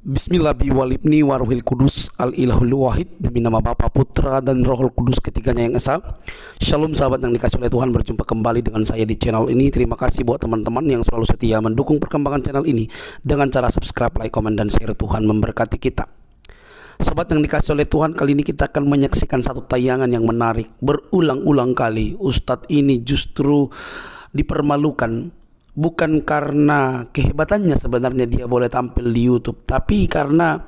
Bismillah biwalibni waruhil kudus al-ilahul wahid. Demi nama Bapa, Putra, dan Rohul Kudus ketiganya yang esa. Shalom sahabat yang dikasih oleh Tuhan, berjumpa kembali dengan saya di channel ini. Terima kasih buat teman-teman yang selalu setia mendukung perkembangan channel ini dengan cara subscribe, like, komen, dan share. Tuhan memberkati kita. Sobat yang dikasih oleh Tuhan, kali ini kita akan menyaksikan satu tayangan yang menarik. Berulang-ulang kali Ustadz ini justru dipermalukan, bukan karena kehebatannya sebenarnya dia boleh tampil di YouTube, tapi karena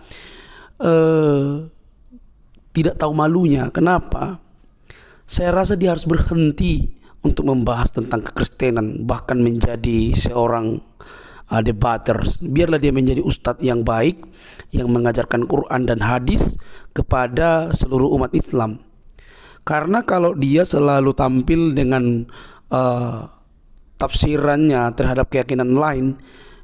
tidak tahu malunya. Kenapa? Saya rasa dia harus berhenti untuk membahas tentang kekristenan, bahkan menjadi seorang debater. Biarlah dia menjadi ustadz yang baik, yang mengajarkan Quran dan hadis kepada seluruh umat Islam. Karena kalau dia selalu tampil dengan tafsirannya terhadap keyakinan lain,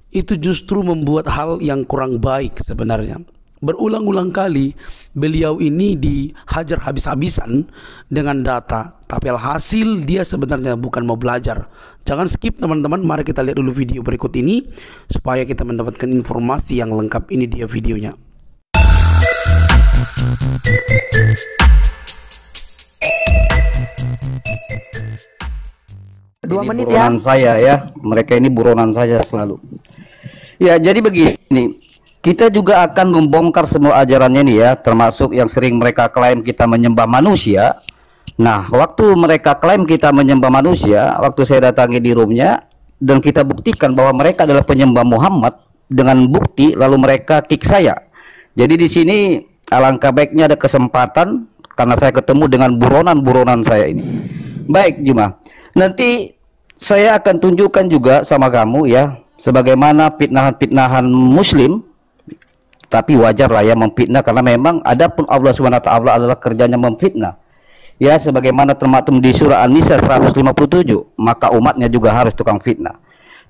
itu justru membuat hal yang kurang baik sebenarnya. Berulang-ulang kali beliau ini dihajar habis-habisan dengan data, tapi alhasil dia sebenarnya bukan mau belajar. Jangan skip teman-teman, mari kita lihat dulu video berikut ini supaya kita mendapatkan informasi yang lengkap. Ini dia videonya. Dua menit buronan ya. Saya ya, mereka ini buronan saya selalu. Ya, jadi begini, kita juga akan membongkar semua ajarannya nih ya, termasuk yang sering mereka klaim kita menyembah manusia. Nah, waktu mereka klaim kita menyembah manusia, waktu saya datangi di roomnya dan kita buktikan bahwa mereka adalah penyembah Muhammad dengan bukti, lalu mereka kick saya. Jadi di sini alangkah baiknya ada kesempatan karena saya ketemu dengan buronan-buronan saya ini. Baik, Juma. Nanti saya akan tunjukkan juga sama kamu ya, sebagaimana fitnahan-fitnahan muslim. Tapi wajar lah ya memfitnah, karena memang adapun Allah SWT adalah kerjanya memfitnah. Ya, sebagaimana termaktub di surah An-Nisa 157, maka umatnya juga harus tukang fitnah.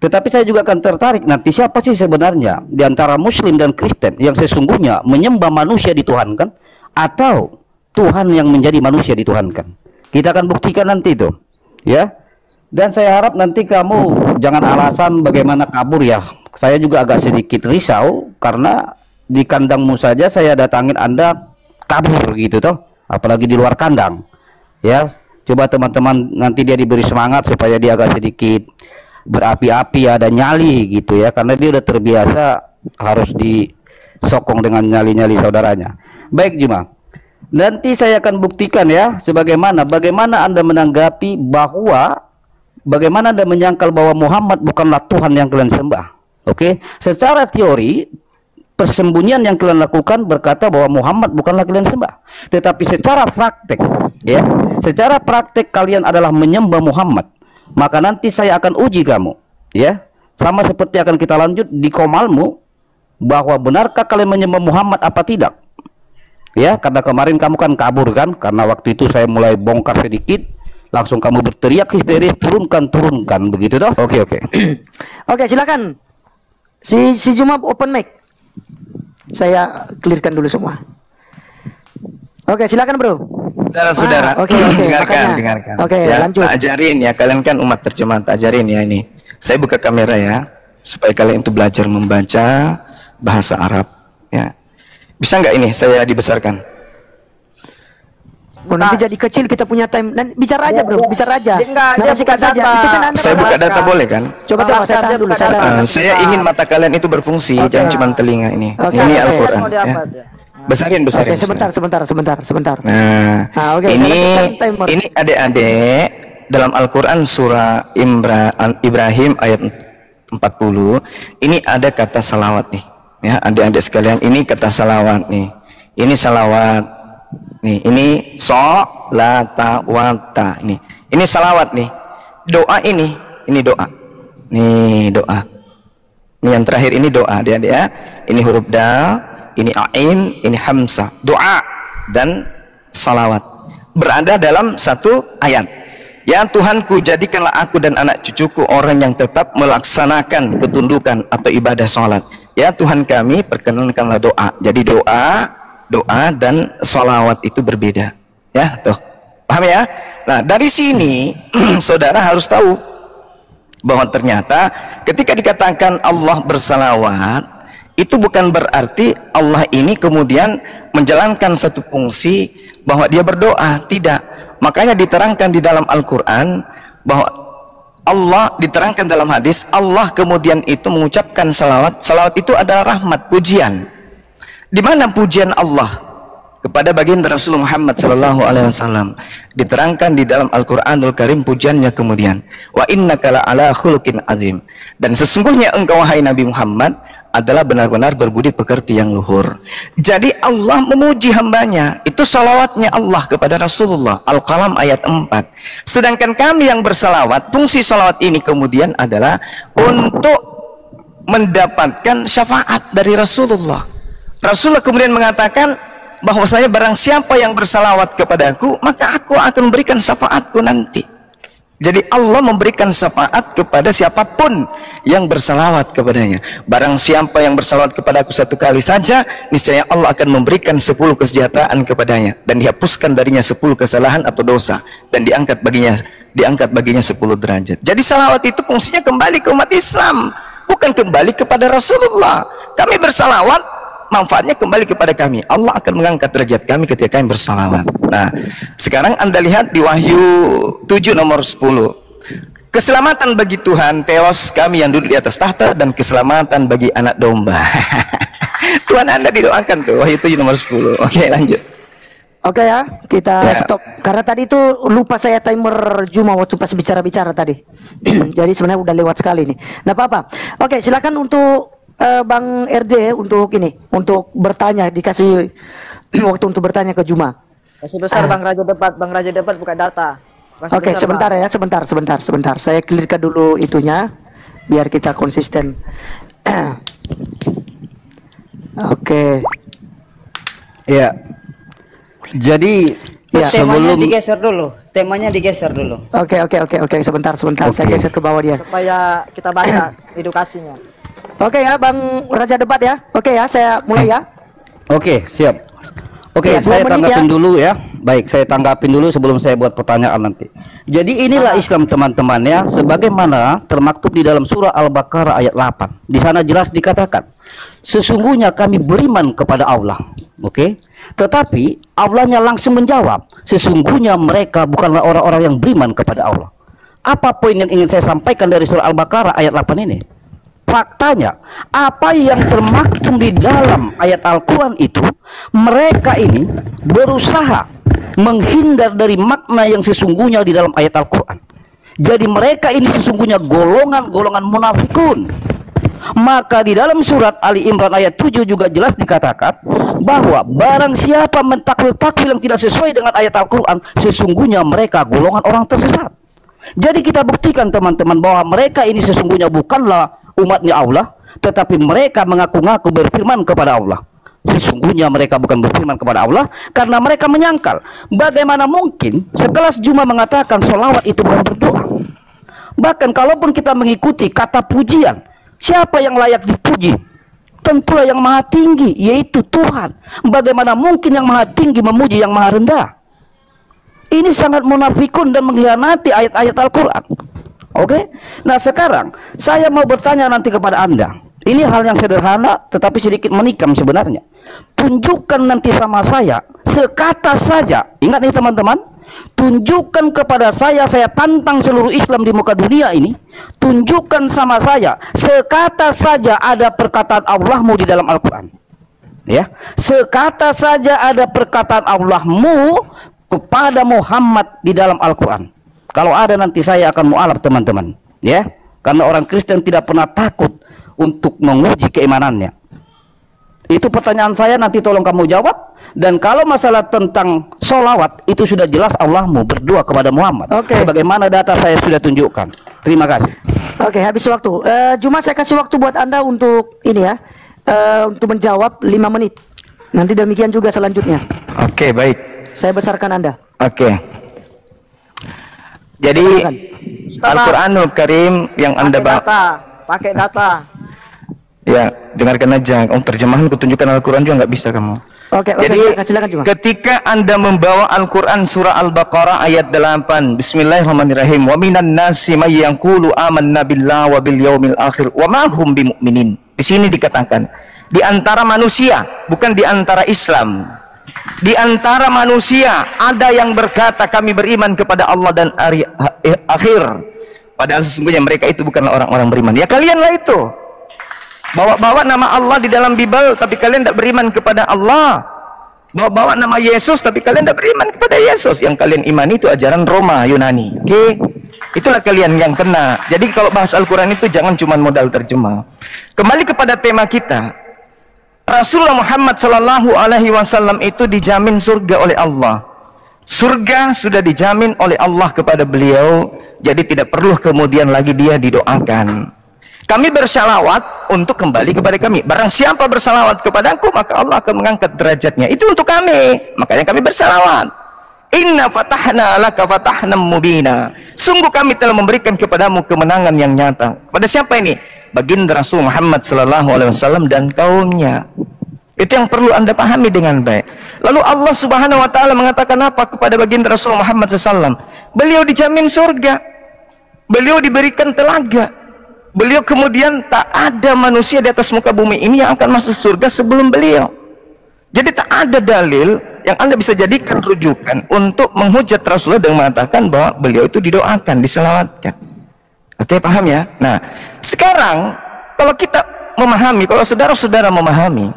Tetapi saya juga akan tertarik nanti siapa sih sebenarnya di antara muslim dan Kristen yang sesungguhnya menyembah manusia dituhankan, atau Tuhan yang menjadi manusia dituhankan. Kita akan buktikan nanti itu. Ya, dan saya harap nanti kamu jangan alasan bagaimana kabur ya. Saya juga agak sedikit risau karena di kandangmu saja saya datangin Anda kabur gitu toh, apalagi di luar kandang. Ya, coba teman-teman nanti dia diberi semangat supaya dia agak sedikit berapi-api, ada nyali gitu ya, karena dia udah terbiasa harus disokong dengan nyali-nyali saudaranya. Baik Juma, nanti saya akan buktikan ya, bagaimana Anda menanggapi bahwa bagaimana Anda menyangkal bahwa Muhammad bukanlah Tuhan yang kalian sembah. Oke, secara teori persembunyian yang kalian lakukan berkata bahwa Muhammad bukanlah kalian sembah, tetapi secara praktek ya, secara praktek kalian adalah menyembah Muhammad. Maka nanti saya akan uji kamu ya, sama seperti akan kita lanjut di komalmu, bahwa benarkah kalian menyembah Muhammad apa tidak. Ya, karena kemarin kamu kan kabur kan, karena waktu itu saya mulai bongkar sedikit, langsung kamu berteriak histeris, turunkan begitu toh. Oke. Oke, silakan. Si Juma open mic. Saya clearkan dulu semua. Oke, silakan bro. Saudara-saudara, Oke, dengarkan. Oke, Ya, lanjut. tak ajarin ya, kalian kan umat terjemahan, tak ajarin ya ini. Saya buka kamera ya, supaya kalian itu belajar membaca bahasa Arab. Ya, bisa nggak ini saya dibesarkan? Nanti jadi kecil kita punya time. Dan bicara aja bro, bicara aja. Narasikan buka saja. data. Itu kan Anda Saya buka bahas. data boleh kan? Coba saya tahan dulu. Saya ingin mata kalian itu berfungsi, jangan cuma telinga ini. Oke, Ini oke. Al-Quran. Mau Ya. diapa dia? Besarin. Oke, sebentar. Nah, Oke, ini adik-adik dalam Al-Quran surah Ibrahim ayat 40. Ini ada kata salawat nih. Ya, adik-adik sekalian, ini kata salawat nih. Ini salawat. Nih, ini sholata wata. Ini salawat nih. Doa ini doa. Nih doa. Ini yang terakhir ini doa, adik-adik ya. Ini huruf dal, ini ain, ini hamzah. Doa dan salawat berada dalam satu ayat. Ya Tuhanku, jadikanlah aku dan anak cucuku orang yang tetap melaksanakan ketundukan atau ibadah sholat. Ya Tuhan kami, perkenankanlah doa. Jadi doa dan salawat itu berbeda. Ya, tuh. Paham ya? Nah, dari sini saudara harus tahu bahwa ternyata ketika dikatakan Allah bersalawat, itu bukan berarti Allah ini kemudian menjalankan satu fungsi bahwa dia berdoa, tidak. Makanya diterangkan di dalam Al-Quran bahwa Allah, diterangkan dalam hadis, Allah kemudian itu mengucapkan salawat. Salawat itu adalah rahmat, pujian. Di mana pujian Allah kepada baginda Rasulullah Muhammad sallallahu alaihi wasallam? Diterangkan di dalam Al-Qur'anul Karim pujiannya kemudian, wa innaka la'ala khuluqin azim. Dan sesungguhnya engkau wahai Nabi Muhammad adalah benar-benar berbudi pekerti yang luhur. Jadi Allah memuji hambanya, itu salawatnya Allah kepada Rasulullah. Al-Qalam ayat 4. Sedangkan kami yang bersalawat, fungsi salawat ini kemudian adalah untuk mendapatkan syafaat dari Rasulullah. Rasulullah kemudian mengatakan bahwasanya barang siapa yang bersalawat kepadaku, maka aku akan memberikan syafaatku nanti. Jadi Allah memberikan syafaat kepada siapapun yang bersalawat kepadanya. Barang siapa yang bersalawat kepadaku satu kali saja, niscaya Allah akan memberikan 10 kesejahteraan kepadanya, dan dihapuskan darinya 10 kesalahan atau dosa, dan diangkat baginya 10 derajat. Jadi salawat itu fungsinya kembali ke umat Islam, bukan kembali kepada Rasulullah. Kami bersalawat, manfaatnya kembali kepada kami. Allah akan mengangkat derajat kami ketika kami bersalawat. Nah, sekarang Anda lihat di Wahyu 7 nomor 10. Keselamatan bagi Tuhan, teos kami yang duduk di atas tahta, dan keselamatan bagi anak domba. Tuhan Anda didoakan tuh, Wahyu 7 nomor 10. Oke, lanjut. Oke ya, kita stop. Karena tadi itu lupa saya timer Juma waktu pas bicara-bicara tadi. Jadi sebenarnya udah lewat sekali nih. Nah, apa-apa. Oke, silakan untuk Bang RD untuk ini, untuk bertanya, dikasih waktu untuk bertanya ke Juma. Masih besar Bang Raja Debat buka data. Oke, sebentar ya, sebentar. Saya clearkan dulu itunya biar kita konsisten. Oke. Ya. Jadi ya, temanya digeser dulu. Oke, sebentar. Saya geser ke bawah dia supaya kita baca edukasinya. Oke ya, Bang Raja Debat ya. Oke ya, saya mulai ya. Oke, siap. Oke, Ya, saya 2 menit tanggapin ya. dulu ya. Baik, saya tanggapin dulu sebelum saya buat pertanyaan nanti. Jadi inilah Islam teman-teman ya, sebagaimana termaktub di dalam surah Al-Baqarah ayat 8. Di sana jelas dikatakan, sesungguhnya kami beriman kepada Allah. Oke. Tetapi Allahnya langsung menjawab, sesungguhnya mereka bukanlah orang-orang yang beriman kepada Allah. Apa poin yang ingin saya sampaikan dari surah Al-Baqarah ayat 8 ini? Faktanya, apa yang termaktub di dalam ayat Al-Quran itu, mereka ini berusaha menghindar dari makna yang sesungguhnya di dalam ayat Al-Quran. Jadi mereka ini sesungguhnya golongan-golongan munafikun. Maka di dalam surat Ali Imran ayat 7 juga jelas dikatakan bahwa barang siapa mentakwil-takwil yang tidak sesuai dengan ayat Al-Quran, sesungguhnya mereka golongan orang tersesat. Jadi kita buktikan teman-teman bahwa mereka ini sesungguhnya bukanlah umatnya Allah, tetapi mereka mengaku-ngaku berfirman kepada Allah. Sesungguhnya mereka bukan berfirman kepada Allah, karena mereka menyangkal bagaimana mungkin sekelas Juma mengatakan sholawat itu bukan berdoa. Bahkan kalaupun kita mengikuti kata pujian, siapa yang layak dipuji? Tentulah yang maha tinggi, yaitu Tuhan. Bagaimana mungkin yang maha tinggi memuji yang maha rendah? Ini sangat munafikun dan mengkhianati ayat-ayat Al-Quran. Oke, nah sekarang saya mau bertanya nanti kepada Anda. Ini hal yang sederhana tetapi sedikit menikam sebenarnya. Tunjukkan nanti sama saya sekata saja. Ingat nih teman-teman, tunjukkan kepada saya tantang seluruh Islam di muka dunia ini. Tunjukkan sama saya sekata saja ada perkataan Allahmu di dalam Al-Quran. Ya, sekata saja ada perkataan Allahmu kepada Muhammad di dalam Al-Quran. Kalau ada nanti saya akan mu'alaf teman-teman, ya, karena orang Kristen tidak pernah takut untuk menguji keimanannya. Itu pertanyaan saya, nanti tolong kamu jawab. Dan kalau masalah tentang sholawat, itu sudah jelas Allahmu berdoa kepada Muhammad. Oke. Bagaimana data saya sudah tunjukkan. Terima kasih. Oke, habis waktu. Cuma saya kasih waktu buat Anda untuk ini ya, untuk menjawab 5 menit. Nanti demikian juga selanjutnya. Oke, baik. Saya besarkan Anda. Oke. Jadi Al-Quranul Karim yang Anda pakai data. Ya, dengarkan aja. Terjemahan ketunjukan Al-Quran juga nggak bisa kamu. Oke, Jadi silakan cuma. ketika Anda membawa Al-Quran surah Al-Baqarah ayat 8, Bismillahirrahmanirrahim. Wa minan nasi may yaqulu amanna billahi wa bil yaumil akhir wa ma hum bimumin. Di sini dikatakan Di antara manusia, bukan di antara Islam. Di antara manusia ada yang berkata kami beriman kepada Allah dan hari akhir, padahal sesungguhnya mereka itu bukanlah orang-orang beriman. Ya kalianlah itu, bawa-bawa nama Allah di dalam Bible tapi kalian tidak beriman kepada Allah. Bawa-bawa nama Yesus tapi kalian tidak beriman kepada Yesus. Yang kalian imani itu ajaran Roma, Yunani. Oke, itulah kalian yang kena. Jadi kalau bahas Al-Quran itu jangan cuma modal terjemah. Kembali kepada tema kita, Rasulullah Muhammad Sallallahu Alaihi Wasallam itu dijamin surga oleh Allah. Surga sudah dijamin oleh Allah kepada beliau, jadi tidak perlu kemudian lagi dia didoakan. Kami bersalawat untuk kembali kepada kami. Barang siapa bersalawat kepadaku, maka Allah akan mengangkat derajatnya. Itu untuk kami, makanya kami bersalawat. Inna fatahna laka fatahna mubina. Sungguh kami telah memberikan kepadamu kemenangan yang nyata. Pada siapa ini? Baginda Rasul Muhammad Sallallahu Alaihi Wasallam dan kaumnya. Itu yang perlu anda pahami dengan baik. Lalu Allah Subhanahu Wa Taala mengatakan apa kepada baginda Rasul Muhammad SAW? Beliau dijamin surga, beliau diberikan telaga, beliau kemudian tak ada manusia di atas muka bumi ini yang akan masuk surga sebelum beliau. Jadi tak ada dalil yang anda bisa jadikan rujukan untuk menghujat Rasulullah dengan mengatakan bahwa beliau itu didoakan, diselawatkan. Oke, paham ya? Nah, sekarang kalau kita memahami, kalau saudara-saudara memahami,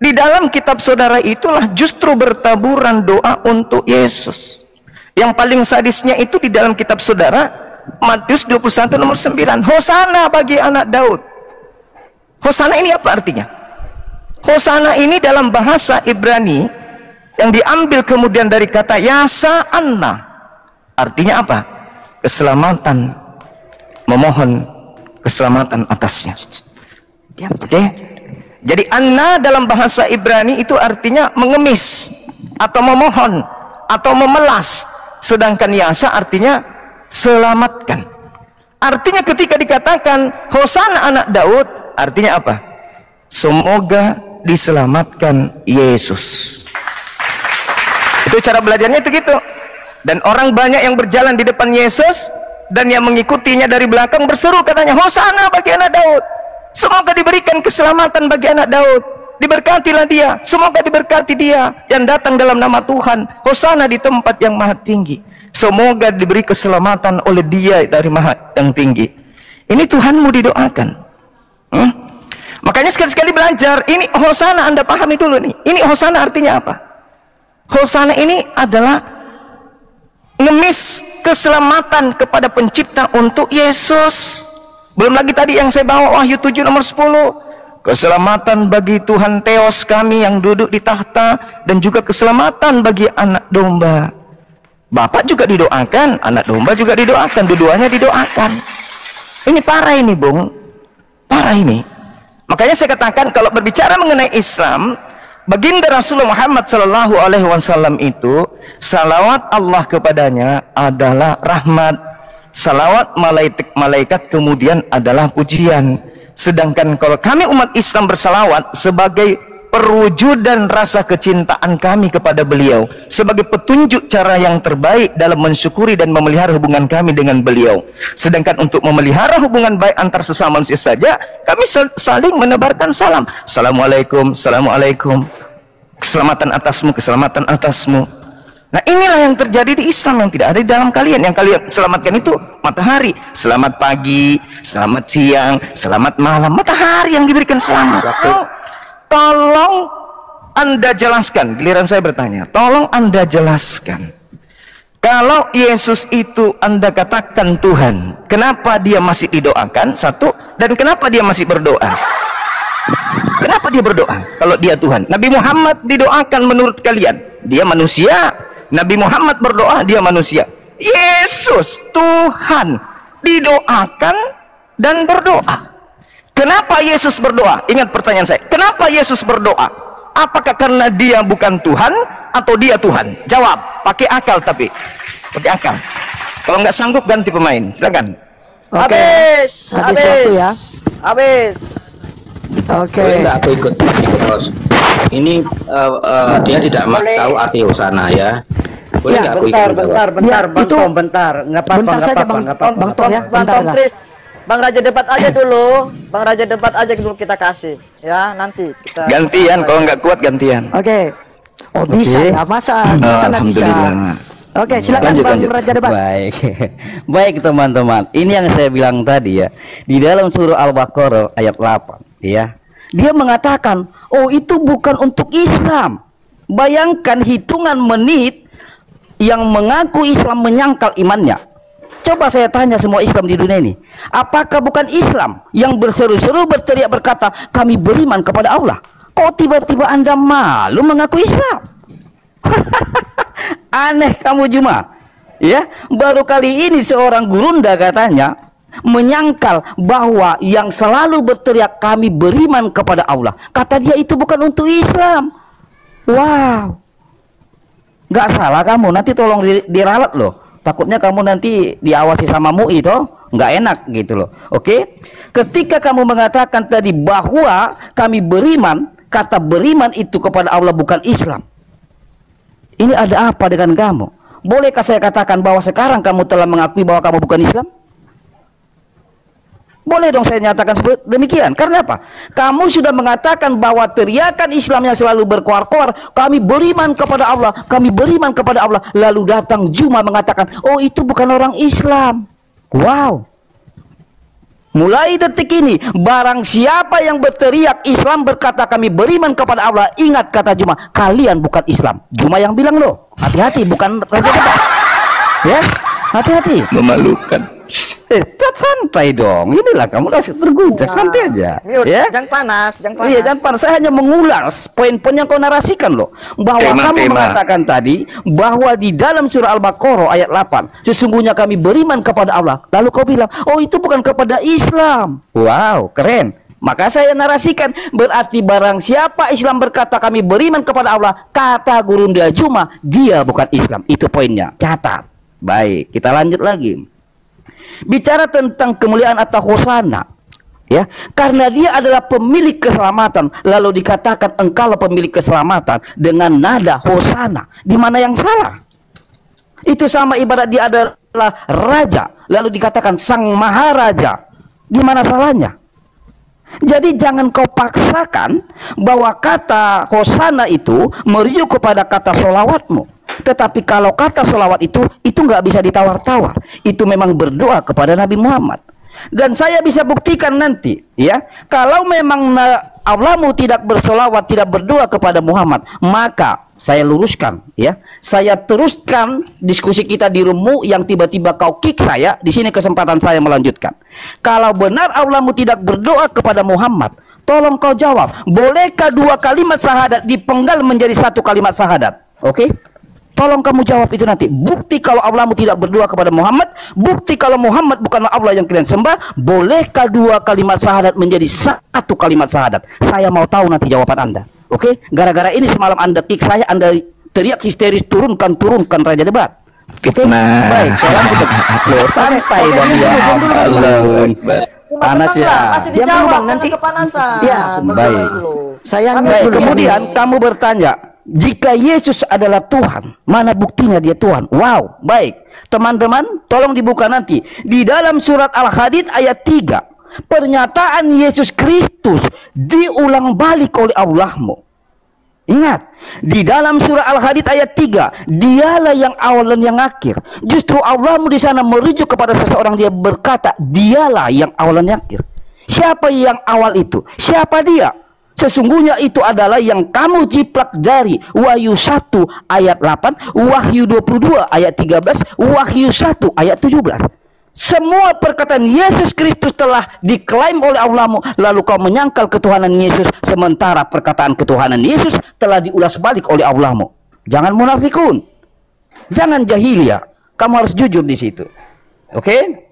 di dalam kitab saudara itulah justru bertaburan doa untuk Yesus. Yang paling sadisnya itu di dalam kitab saudara, Matius 21 nomor 9. Hosana bagi anak Daud. Hosana ini apa artinya? Hosana ini dalam bahasa Ibrani yang diambil kemudian dari kata Yasa Anna. Artinya apa? Keselamatan. Memohon keselamatan atasnya. Oke. Jadi Anna dalam bahasa Ibrani itu artinya mengemis atau memohon atau memelas, sedangkan Yasa artinya selamatkan. Artinya ketika dikatakan Hosana anak Daud, artinya apa? Semoga diselamatkan Yesus. Itu cara belajarnya itu gitu. Dan orang banyak yang berjalan di depan Yesus dan yang mengikutinya dari belakang berseru katanya, Hosana bagi anak Daud. Semoga diberikan keselamatan bagi anak Daud. Diberkatilah dia. Semoga diberkati dia yang datang dalam nama Tuhan. Hosana di tempat yang maha tinggi. Semoga diberi keselamatan oleh dia dari maha yang tinggi. Ini Tuhanmu didoakan. Makanya sekali-sekali belajar. Ini Hosana anda pahami dulu nih. Ini Hosana artinya apa? Hosana ini adalah ngemis keselamatan kepada pencipta untuk Yesus. Belum lagi tadi yang saya bawa Wahyu 7 nomor 10. Keselamatan bagi Tuhan Theos kami yang duduk di tahta, dan juga keselamatan bagi anak domba. Bapak juga didoakan, anak domba juga didoakan, dua-duanya didoakan. Ini parah ini, Bung. Parah ini. Makanya saya katakan kalau berbicara mengenai Islam, baginda Rasulullah Muhammad Sallallahu Alaihi Wasallam itu salawat Allah kepadanya adalah rahmat. Salawat malaikat kemudian adalah pujian. Sedangkan kalau kami umat Islam bersalawat sebagai perwujudan rasa kecintaan kami kepada beliau, sebagai petunjuk cara yang terbaik dalam mensyukuri dan memelihara hubungan kami dengan beliau. Sedangkan untuk memelihara hubungan baik antar sesama manusia saja, kami saling menebarkan salam. Assalamualaikum, assalamualaikum. Keselamatan atasmu, keselamatan atasmu. Nah, inilah yang terjadi di Islam yang tidak ada di dalam kalian. Yang kalian selamatkan itu matahari. Selamat pagi, selamat siang, selamat malam. Matahari yang diberikan selamat. Tolong anda jelaskan. Giliran saya bertanya. Tolong anda jelaskan. Kalau Yesus itu anda katakan Tuhan, kenapa dia masih didoakan? Satu. Dan kenapa dia masih berdoa? Kenapa dia berdoa kalau dia Tuhan? Nabi Muhammad didoakan menurut kalian, dia manusia. Nabi Muhammad berdoa, dia manusia. Yesus Tuhan didoakan dan berdoa. Kenapa Yesus berdoa? Ingat pertanyaan saya, kenapa Yesus berdoa? Apakah karena dia bukan Tuhan atau dia Tuhan? Jawab, pakai akal tapi pakai akal. Kalau nggak sanggup ganti pemain, silakan. Habis waktu ya. Habis. Oke. Boleh nggak aku ikut host? Ini dia tidak tahu arti Hosana ya. Boleh nggak aku ikut? Bentar, Ya, Bang itu- Tom, bentar. Nggak apa-apa, bentar nggak saja, apa-apa, Bang- nggak apa-apa. Bang Tom ya, Bang bentar Tom, lah. please. Bang Raja debat aja dulu. Bang Raja debat aja dulu kita kasih. Ya, nanti kita Gantian, kalau nggak kuat gantian. Oke. Oh bisa ya, masa nggak bisa. Alhamdulillah. Oke, silakan Lanjut, Bang lanjut. Raja debat. Baik, baik teman-teman. Ini yang saya bilang tadi ya, di dalam surah Al-Baqarah ayat 8, ya, dia mengatakan, oh itu bukan untuk Islam. Bayangkan hitungan menit yang mengaku Islam menyangkal imannya. Coba saya tanya semua Islam di dunia ini, apakah bukan Islam yang berseru-seru berteriak berkata, kami beriman kepada Allah? Kok tiba-tiba Anda malu mengaku Islam? Aneh kamu Juma, ya. Baru kali ini seorang gurunda katanya menyangkal bahwa yang selalu berteriak kami beriman kepada Allah, kata dia itu bukan untuk Islam. Wow, nggak salah kamu, nanti tolong diralat loh. Takutnya kamu nanti diawasi sama MUI toh, nggak enak gitu loh. Oke, ketika kamu mengatakan tadi bahwa kami beriman, kata beriman itu kepada Allah bukan Islam. Ini ada apa dengan kamu? Bolehkah saya katakan bahwa sekarang kamu telah mengakui bahwa kamu bukan Islam? Boleh dong saya nyatakan seperti demikian. Karena apa? Kamu sudah mengatakan bahwa teriakan Islam yang selalu berkoar-koar, kami beriman kepada Allah, kami beriman kepada Allah. Lalu datang Juma mengatakan, oh itu bukan orang Islam. Wow. Mulai detik ini, barang siapa yang berteriak Islam berkata kami beriman kepada Allah, ingat kata Juma, kalian bukan Islam. Juma yang bilang loh, hati-hati, bukan Raja Debat. Ya, hati-hati. Memalukan. Santai dong. Inilah kamu udah berguncang, santai aja. Ya, jangan panas, jangan panas. Iya, jangan panas. Saya hanya mengulas poin-poin yang kau narasikan loh. Bahwa kamu mengatakan tadi bahwa di dalam surah Al-Baqarah ayat 8, sesungguhnya kami beriman kepada Allah. Lalu kau bilang, oh itu bukan kepada Islam. Wow, keren. Maka saya narasikan, berarti barang siapa Islam berkata kami beriman kepada Allah, kata Gurunda Juma, dia bukan Islam. Itu poinnya. Catat. Baik, kita lanjut lagi. Bicara tentang kemuliaan atau hosana, ya, karena dia adalah pemilik keselamatan, lalu dikatakan engkaulah pemilik keselamatan dengan nada hosana. Di mana yang salah? Itu sama ibarat dia adalah raja, lalu dikatakan sang maharaja. Di mana salahnya? Jadi jangan kau paksakan bahwa kata hosana itu merujuk kepada kata solawatmu. Tetapi kalau kata solawat itu nggak bisa ditawar-tawar. Itu memang berdoa kepada Nabi Muhammad. Dan saya bisa buktikan nanti, ya, kalau memang Allahmu tidak bersolawat, tidak berdoa kepada Muhammad, maka saya luruskan, ya, saya teruskan diskusi kita di rummu yang tiba-tiba kau kick saya. Di sini kesempatan saya melanjutkan. Kalau benar Allahmu tidak berdoa kepada Muhammad, tolong kau jawab, bolehkah dua kalimat syahadat dipenggal menjadi satu kalimat syahadat? Oke? Tolong kamu jawab itu nanti. Bukti kalau Allahmu tidak berdoa kepada Muhammad, bukti kalau Muhammad bukanlah Allah yang kalian sembah, bolehkah dua kalimat syahadat menjadi satu kalimat syahadat? Saya mau tahu nanti jawaban Anda. Oke? Gara-gara ini semalam Anda kick saya, Anda teriak histeris, turunkan Raja Debat. Oke? Baik, saya lanjut. Loh, santai dong ya. Panas ya. Masih dijawab, nanti kepanasan. Ya, baik. Sayangnya Kemudian kamu bertanya, jika Yesus adalah Tuhan, mana buktinya dia Tuhan? Wow, baik. Teman-teman, tolong dibuka nanti. Di dalam surat Al-Hadid ayat 3, pernyataan Yesus Kristus diulang balik oleh Allahmu. Ingat, di dalam surah Al-Hadid ayat 3, dialah yang awal dan yang akhir. Justru Allahmu di sana merujuk kepada seseorang, dia berkata, dialah yang awal dan yang akhir. Siapa yang awal itu? Siapa dia? Sesungguhnya itu adalah yang kamu jiplak dari Wahyu 1 ayat 8, Wahyu 22 ayat 13, Wahyu 1 ayat 17. Semua perkataan Yesus Kristus telah diklaim oleh Allahmu, lalu kau menyangkal ketuhanan Yesus, sementara perkataan ketuhanan Yesus telah diulas balik oleh Allahmu. Jangan munafikun, jangan jahiliyah, kamu harus jujur di situ. Oke?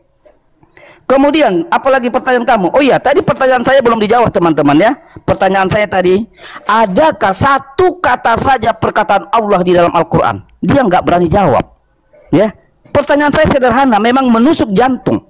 Kemudian, apalagi pertanyaan kamu? Oh iya, tadi pertanyaan saya belum dijawab teman-teman ya. Pertanyaan saya tadi, adakah satu kata saja perkataan Allah di dalam Al-Quran? Dia nggak berani jawab. Ya, pertanyaan saya sederhana, memang menusuk jantung.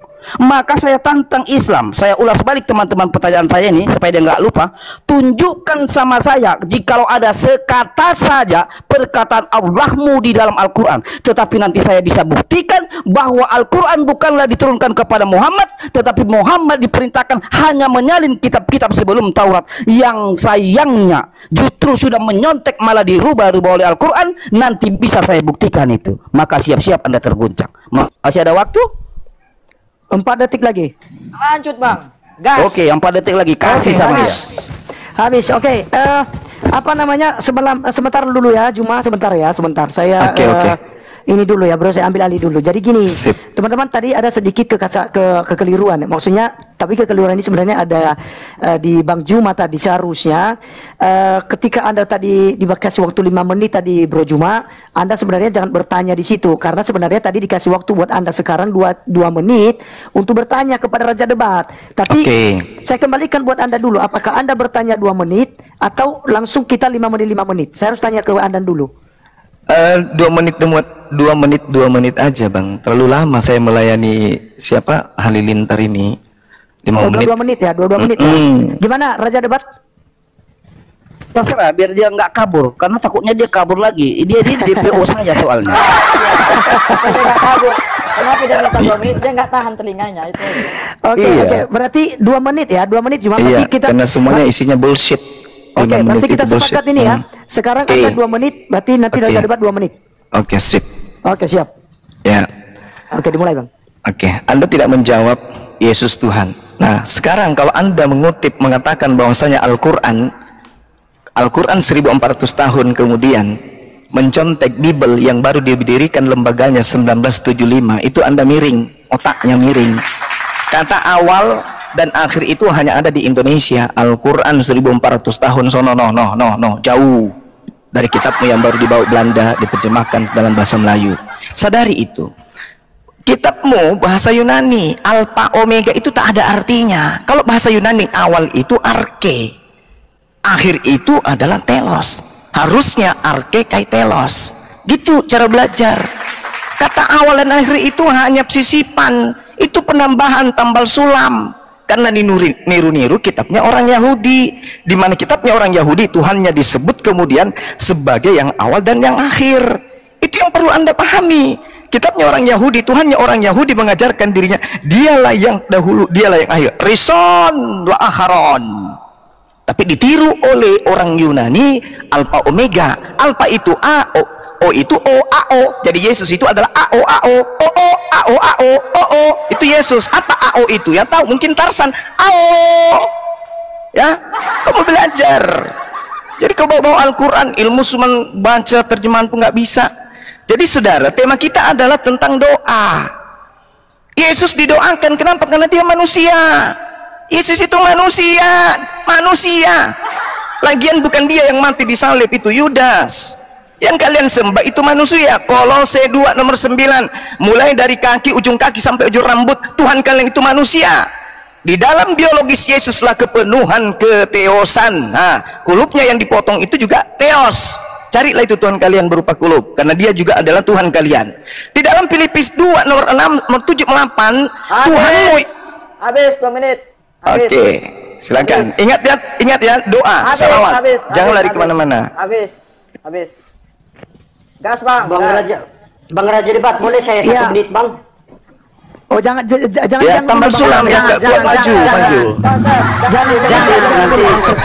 Maka saya tantang Islam. Saya ulas balik teman-teman pertanyaan saya ini supaya dia nggak lupa. Tunjukkan sama saya jikalau ada sekata saja perkataan Allahmu di dalam Al-Quran. Tetapi nanti saya bisa buktikan bahwa Al-Quran bukanlah diturunkan kepada Muhammad, tetapi Muhammad diperintahkan hanya menyalin kitab-kitab sebelum Taurat, yang sayangnya justru sudah menyontek malah dirubah-rubah oleh Al-Quran. Nanti bisa saya buktikan itu. Maka siap-siap Anda terguncang. Masih ada waktu? 4 detik lagi. Lanjut bang. Gas. Oke, yang 4 detik lagi. Kasih sama dia. Habis. Oke. Apa namanya? Sebentar dulu ya, Juma. Sebentar ya, sebentar. Saya Oke. ini dulu ya, bro. Saya ambil alih dulu. Jadi gini, teman-teman, tadi ada sedikit kekeliruan. Maksudnya, tapi kekeliruan ini sebenarnya ada di Bang Juma tadi. Seharusnya ketika Anda tadi dikasih waktu 5 menit tadi, Bro Juma, Anda sebenarnya jangan bertanya di situ, karena sebenarnya tadi dikasih waktu buat Anda sekarang 2 menit untuk bertanya kepada Raja Debat. Tapi saya kembalikan buat Anda dulu, apakah Anda bertanya 2 menit atau langsung kita 5 menit? Saya harus tanya ke Anda dulu. 2 menit aja bang, terlalu lama saya melayani siapa Halilintar ini. 5 menit. 2 menit ya, 2 menit ya. Gimana Raja Debat? Terserah, biar dia nggak kabur, karena takutnya dia kabur lagi. Dia di DPO saya soalnya. Dia nggak kabur. Kenapa dia minta 2 menit? Dia nggak tahan telinganya itu. Oke. Berarti 2 menit ya, 2 menit cuma. Iya, kita karena semuanya isinya bullshit. Oke, berarti kita sepakat ini ya. Sekarang ada 2 menit, berarti nanti Raja Debat 2 menit. Oke, sip. Oke, siap. Ya. Oke, dimulai bang. Oke, Anda tidak menjawab Yesus Tuhan. Nah, sekarang kalau Anda mengatakan bahwasanya Al-Quran 1400 tahun kemudian mencontek Bible yang baru didirikan lembaganya 1975, itu Anda miring, otaknya miring. Kata awal dan akhir itu hanya ada di Indonesia. Al-Quran 1400 tahun sono, jauh dari kitabmu yang baru dibawa Belanda, diterjemahkan dalam bahasa Melayu. Sadari itu. Kitabmu bahasa Yunani, Alpha Omega itu tak ada artinya. Kalau bahasa Yunani awal itu arke, akhir itu adalah telos. Harusnya arke kai telos. Gitu cara belajar. Kata awal dan akhir itu hanya sisipan, itu penambahan tambal sulam. Karena niru-niru kitabnya orang Yahudi, di mana kitabnya orang Yahudi Tuhannya disebut kemudian sebagai yang awal dan yang akhir. Itu yang perlu Anda pahami. Kitabnya orang Yahudi, Tuhannya orang Yahudi mengajarkan dirinya, dialah yang dahulu, dialah yang akhir. Rison wa akharon. Tapi ditiru oleh orang Yunani, Alpha Omega. Alpha itu A, O itu O, A, O. Jadi Yesus itu adalah A, O, A, O, O, O, A, O, A, O, O, O. Itu Yesus. Apa A, O itu? Ya tahu, mungkin Tarsan. A, O. Ya, kamu belajar. Jadi kau bawa Al-Quran, ilmu cuma baca terjemahan pun nggak bisa. Jadi saudara, tema kita adalah tentang doa. Yesus didoakan, kenapa? Karena dia manusia. Yesus itu manusia. Lagian bukan dia yang mati di salib, itu Yudas. Yang kalian sembah itu manusia. Kolose 2 nomor 9, mulai dari kaki, ujung kaki sampai ujung rambut, Tuhan kalian itu manusia. Di dalam biologis Yesuslah kepenuhan keteosan. Nah, kulupnya yang dipotong itu juga teos. Carilah itu Tuhan kalian berupa kulub, karena dia juga adalah Tuhan kalian. Di dalam Filipus 2 nomor 6 nomor 7 8, Tuhanmu. Habis 2 menit. Oke, silakan. Ingat ya, doa, salawat. Jangan lari kemana-mana. Habis. Gas bang. Bang Raja Debat, boleh saya 1 menit bang? Oh jangan Ya, tambal sulam ya, maju.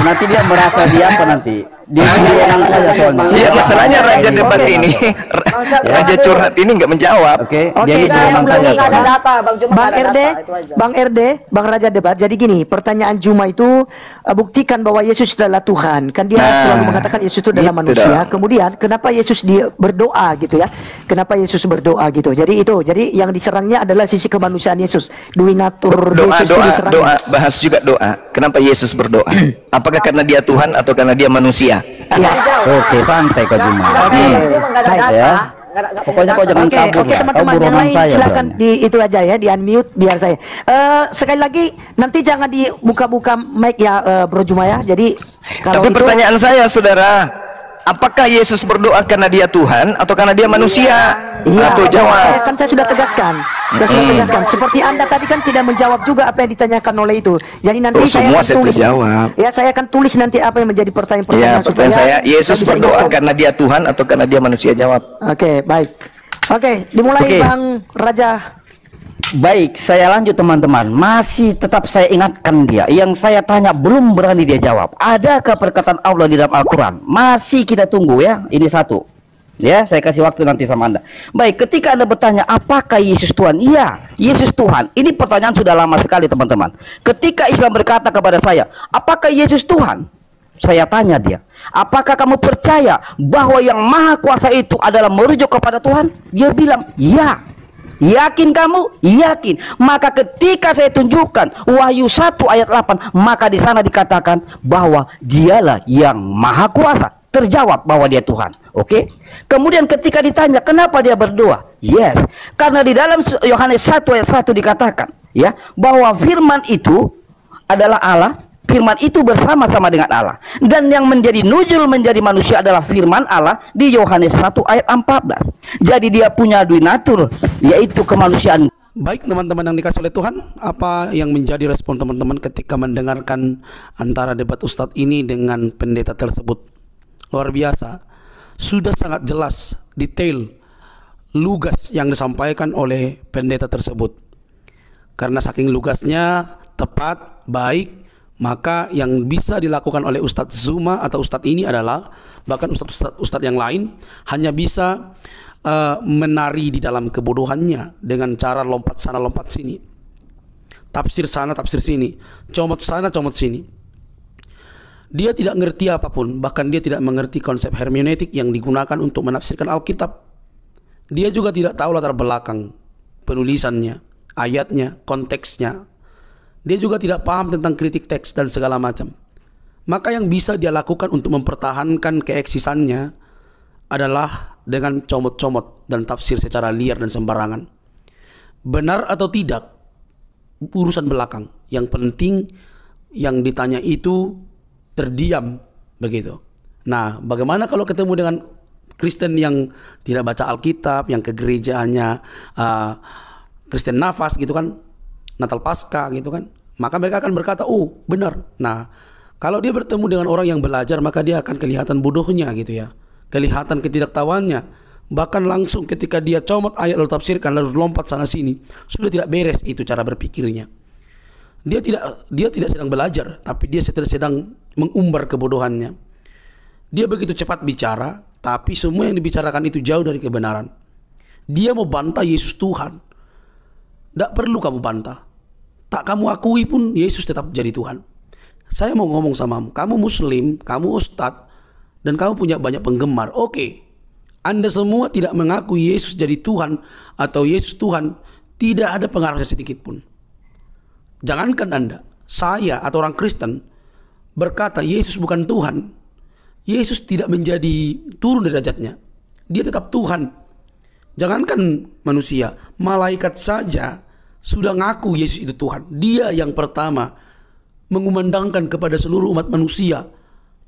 Nanti dia merasa dia apa nanti? Dia menang saja soalnya. Iya, masalahnya Raja Debat ini, Raja curhat ini nggak menjawab. Oke, Oke, dia saya menang saja. Nggak ada data, Bang Juma. Bang RD, Bang Raja Debat. Jadi gini, pertanyaan Juma itu buktikan bahwa Yesus adalah Tuhan. Kan dia selalu mengatakan Yesus itu adalah manusia. Kemudian kenapa Yesus berdoa gitu ya? Kenapa Yesus berdoa gitu? Jadi yang diserangnya adalah sisi kemanusiaan Yesus. Duinatur Yesus itu diserang. Doa, bahas juga doa. Kenapa Yesus berdoa? Apakah karena dia Tuhan atau karena dia manusia? Ya. Oke, santai Kak Juma. Nggak ada data. Ya. Pokoknya kau jangan kabur. Oke, teman-teman yang lain silakan di itu aja ya, di unmute biar saya. Sekali lagi nanti jangan dibuka-buka mic ya, Bro Juma ya. Jadi kalau Tapi pertanyaan saya, saudara, apakah Yesus berdoa karena dia Tuhan atau karena dia manusia? Iya, Atau jawab. saya sudah tegaskan. Saya sudah tegaskan. Seperti Anda tadi kan tidak menjawab juga apa yang ditanyakan oleh itu. Jadi nanti saya semua akan saya tulis. terjawab. Ya, saya akan tulis nanti apa yang menjadi Ya, pertanyaan-pertanyaan pertanyaan saya, Yesus bisa berdoa ingatkan. karena dia Tuhan atau karena dia manusia? Jawab. Oke, baik. Oke, dimulai Oke. Bang Raja. Baik, saya lanjut teman-teman. Masih tetap saya ingatkan dia. Yang saya tanya belum berani dia jawab. Adakah perkataan Allah di dalam Al-Quran? Masih kita tunggu ya. Ini satu. Ya, saya kasih waktu nanti sama Anda. Baik, ketika Anda bertanya apakah Yesus Tuhan? Iya, Yesus Tuhan. Ini pertanyaan sudah lama sekali teman-teman. Ketika Islam berkata kepada saya, apakah Yesus Tuhan? Saya tanya dia, apakah kamu percaya bahwa yang Maha Kuasa itu adalah merujuk kepada Tuhan? Dia bilang, ya. Yakin kamu? Yakin. Maka ketika saya tunjukkan Wahyu 1 ayat 8, maka di sana dikatakan bahwa dialah yang Maha Kuasa. Terjawab bahwa dia Tuhan. Oke. Kemudian ketika ditanya kenapa dia berdoa? Yes. Karena di dalam Yohanes 1 ayat 1 dikatakan ya bahwa firman itu adalah Allah. Firman itu bersama-sama dengan Allah. Dan yang menjadi nuzul menjadi manusia adalah firman Allah di Yohanes 1 ayat 14. Jadi dia punya dui natur, yaitu kemanusiaan. Baik teman-teman yang dikasih oleh Tuhan, apa yang menjadi respon teman-teman ketika mendengarkan antara debat Ustadz ini dengan pendeta tersebut? Luar biasa. Sudah sangat jelas, detail, lugas yang disampaikan oleh pendeta tersebut. Karena saking lugasnya, tepat, baik, maka yang bisa dilakukan oleh Ustadz Zuma atau Ustadz ini adalah, bahkan Ustadz yang lain hanya bisa menari di dalam kebodohannya dengan cara lompat sana lompat sini, tafsir sana tafsir sini, comot sana comot sini. Dia tidak ngerti apapun, bahkan dia tidak mengerti konsep hermeneutik yang digunakan untuk menafsirkan Alkitab. Dia juga tidak tahu latar belakang penulisannya, ayatnya, konteksnya. Dia juga tidak paham tentang kritik teks dan segala macam. Maka yang bisa dia lakukan untuk mempertahankan keeksisannya adalah dengan comot-comot dan tafsir secara liar dan sembarangan. Benar atau tidak, urusan belakang. Yang penting yang ditanya itu terdiam begitu. Nah, bagaimana kalau ketemu dengan Kristen yang tidak baca Alkitab, yang ke gerejanya Kristen nafas gitu kan, Natal Pasca gitu kan, maka mereka akan berkata, oh benar. Nah, kalau dia bertemu dengan orang yang belajar, maka dia akan kelihatan bodohnya gitu ya, kelihatan ketidaktahuannya. Bahkan langsung ketika dia comot ayat lalu tafsirkan lalu lompat sana sini, sudah tidak beres itu cara berpikirnya. Dia tidak sedang belajar, tapi dia sedang mengumbar kebodohannya. Dia begitu cepat bicara, tapi semua yang dibicarakan itu jauh dari kebenaran. Dia mau bantah Yesus Tuhan. Tidak perlu kamu bantah. Tak kamu akui pun Yesus tetap jadi Tuhan. Saya mau ngomong samamu, kamu muslim, kamu ustadz, dan kamu punya banyak penggemar. Oke, Anda semua tidak mengakui Yesus jadi Tuhan atau Yesus Tuhan, tidak ada pengaruhnya sedikit pun. Jangankan Anda, saya atau orang Kristen berkata Yesus bukan Tuhan, Yesus tidak menjadi turun derajatnya. Dia tetap Tuhan. Jangankan manusia, malaikat saja sudah ngaku Yesus itu Tuhan. Dia yang pertama mengumandangkan kepada seluruh umat manusia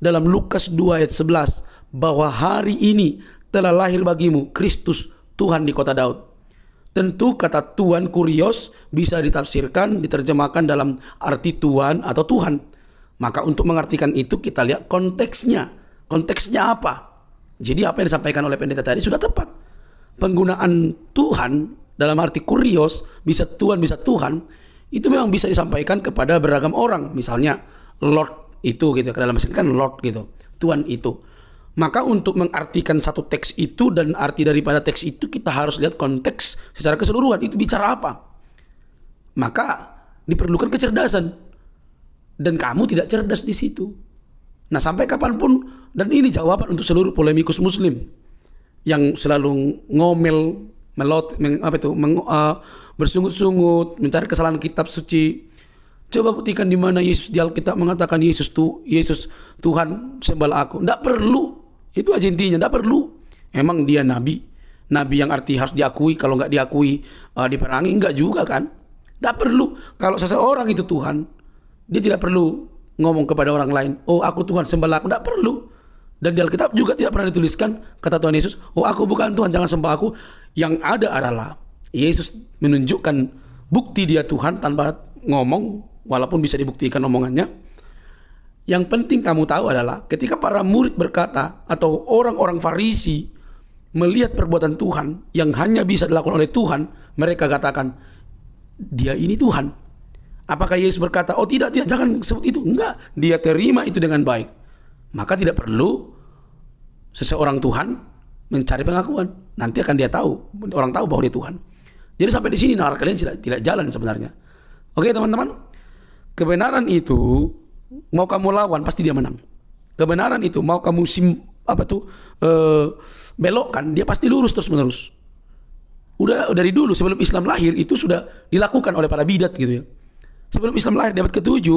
dalam Lukas 2 ayat 11 bahwa hari ini telah lahir bagimu Kristus Tuhan di kota Daud. Tentu kata Tuhan kurios bisa ditafsirkan, diterjemahkan dalam arti Tuhan atau Tuhan. Maka untuk mengartikan itu kita lihat konteksnya. Konteksnya apa? Jadi apa yang disampaikan oleh pendeta tadi sudah tepat. Penggunaan Tuhan dalam arti kurios, bisa Tuhan, bisa Tuhan, itu memang bisa disampaikan kepada beragam orang. Misalnya Lord itu gitu, dalam bahasa kan Lord gitu, Tuhan itu. Maka untuk mengartikan satu teks itu dan arti daripada teks itu, kita harus lihat konteks secara keseluruhan. Itu bicara apa? Maka diperlukan kecerdasan. Dan kamu tidak cerdas di situ. Nah, sampai kapanpun, dan ini jawaban untuk seluruh polemikus muslim yang selalu ngomel, bersungut-sungut, mencari kesalahan kitab suci. Coba buktikan di mana Yesus di Alkitab mengatakan Yesus Tuhan, sembahlah aku. Tidak perlu. Itu aja intinya, tidak perlu. Emang dia nabi yang arti harus diakui, kalau nggak diakui diperangi, enggak juga kan? Tidak perlu. Kalau seseorang itu Tuhan, dia tidak perlu ngomong kepada orang lain, oh aku Tuhan, sembahlah aku. Tidak perlu. Dan di Alkitab juga tidak pernah dituliskan kata Tuhan Yesus, oh aku bukan Tuhan, jangan sembah aku. Yang ada adalah Yesus menunjukkan bukti dia Tuhan tanpa ngomong, walaupun bisa dibuktikan omongannya. Yang penting kamu tahu adalah ketika para murid berkata atau orang-orang Farisi melihat perbuatan Tuhan yang hanya bisa dilakukan oleh Tuhan, mereka katakan, dia ini Tuhan. Apakah Yesus berkata, oh tidak, jangan sebut itu? Enggak, dia terima itu dengan baik. Maka tidak perlu seseorang Tuhan mencari pengakuan. Nanti akan dia tahu, orang tahu bahwa dia Tuhan. Jadi sampai di sini nalar kalian tidak jalan sebenarnya. Oke teman-teman, kebenaran itu mau kamu lawan pasti dia menang. Kebenaran itu mau kamu belokkan, dia pasti lurus terus menerus. Udah dari dulu sebelum Islam lahir itu sudah dilakukan oleh para bidat gitu ya. Sebelum Islam lahir di abad ke-7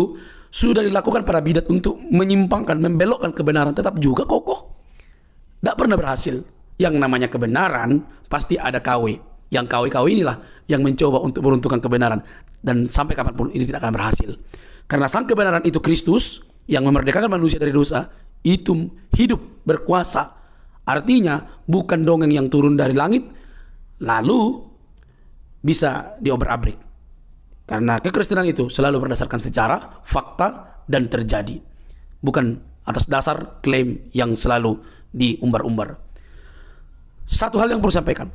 sudah dilakukan para bidat untuk menyimpangkan, membelokkan kebenaran, tetap juga kokoh. Tidak pernah berhasil. Yang namanya kebenaran pasti ada KW. Yang KW-KW inilah yang mencoba untuk meruntuhkan kebenaran, dan sampai kapanpun ini tidak akan berhasil. Karena sang kebenaran itu Kristus yang memerdekakan manusia dari dosa, itu hidup, berkuasa. Artinya bukan dongeng yang turun dari langit lalu bisa diobrak-abrik. Karena kekristenan itu selalu berdasarkan sejarah, fakta, dan terjadi. Bukan atas dasar klaim yang selalu diumbar-umbar. Satu hal yang perlu sampaikan,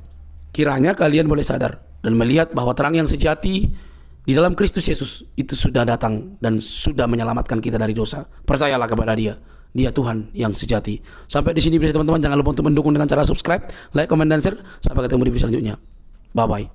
kiranya kalian boleh sadar dan melihat bahwa terang yang sejati di dalam Kristus Yesus itu sudah datang dan sudah menyelamatkan kita dari dosa. Percayalah kepada dia. Dia Tuhan yang sejati. Sampai di sini teman-teman, jangan lupa untuk mendukung dengan cara subscribe, like, comment, dan share. Sampai ketemu di video selanjutnya. Bye-bye.